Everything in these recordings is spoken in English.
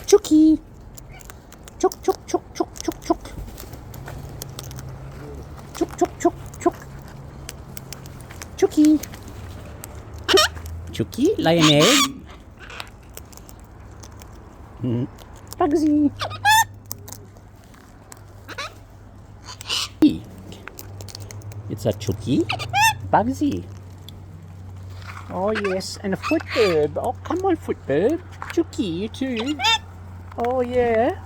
Chooky. Chook, chook, chook, chook, chook, chook. Chook, chook, chook, chook. Chooky. Chooky, lay an egg. Bugsy. It's a Chooky. Bugsy. Oh yes, and a foot Birb. Oh come on, foot Birb. Chooky, you too. Oh yeah.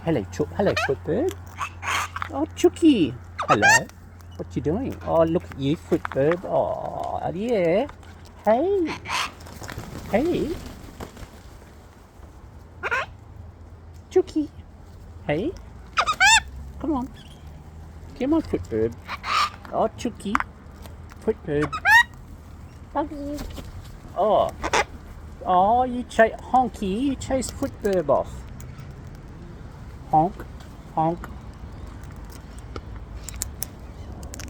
Hello, hello, foot Birb. Oh Chooky. Hello. What you doing? Oh look at you, foot Birb. Oh yeah. Hey. Hey. Chooky. Hey. Come on. Come on, foot Birb. Oh Chooky. Foot Birb. Bugsy. Oh. Oh, you Honky, you chased foot Birb off. Honk. Honk.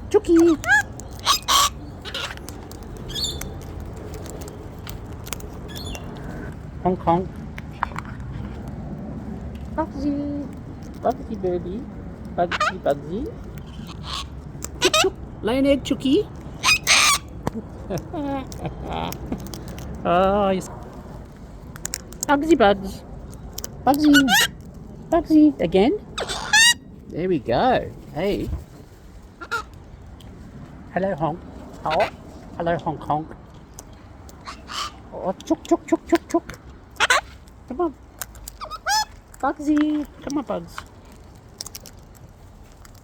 Chooky. Honk honk. Bugsy. Bugsy baby. Bugsy Bugsy. Chook chook. Lay an egg, Chooky. Oh, yes. Bugsy Bugs. Bugsy. Bugsy. Again? There we go. Hey. Hello, Honk. Oh. Hello, Honk Honk. Oh, chook, chook, chook, chook, chook. Come on. Bugsy. Come on, Bugs.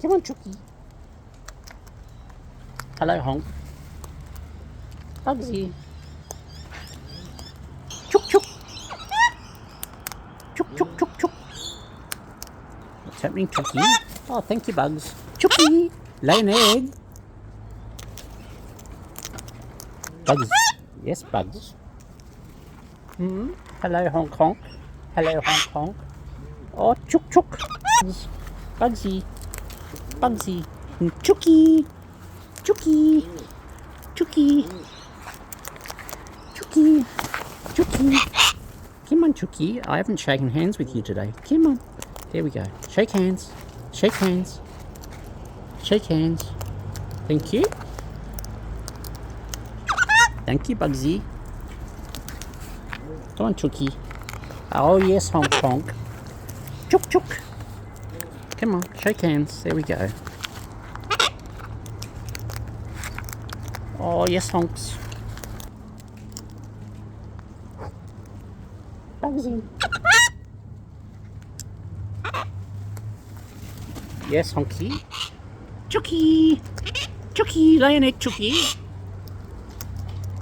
Come on, Chooky. Hello, Honk. Bugsy. Chook, chook. Chook, chook, chook, chook. What's happening, Chooky? Oh, thank you, Bugs. Chooky. Lay an egg. Bugs. Yes, Bugs. Hello, Honk Honk. Hello, Honk Honk. Oh, Chook Chook. Bugsy. Bugsy. Chooky. Chooky. Chooky. Chooky. Chooky. Come on, Chooky. I haven't shaken hands with you today. Come on. There we go. Shake hands. Shake hands. Shake hands. Thank you. Thank you, Bugsy. Come on, Chooky. Oh, yes, Honk Honk. Chook Chook. Come on, shake hands. There we go. Oh, yes, Honks. Bugsy. Yes, Honky. Chooky. Chooky, lay an egg, Chooky.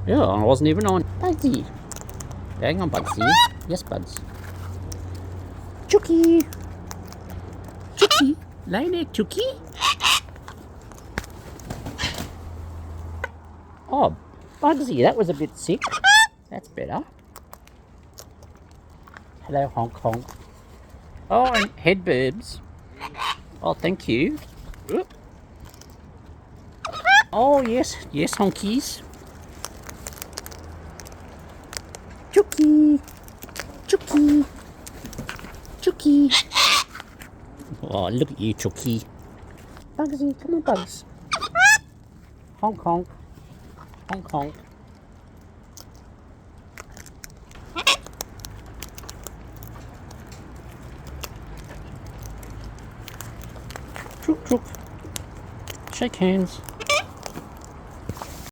Yeah, I wasn't even on. Bugsy. Hang on, Bugsy. Yes, Bugs. Chooky. Chooky. Lay an egg, Chooky. Oh, Bugsy, that was a bit sick. That's better. Hello, Honk Honk. Oh, and head Birbs. Oh, thank you. Oh, yes. Yes, Honkies. Chooky. Chooky. Chooky. Oh, look at you, Chooky. Bugsy, come on, Bugs. Honk honk. Honk honk. Chook chook. Shake hands.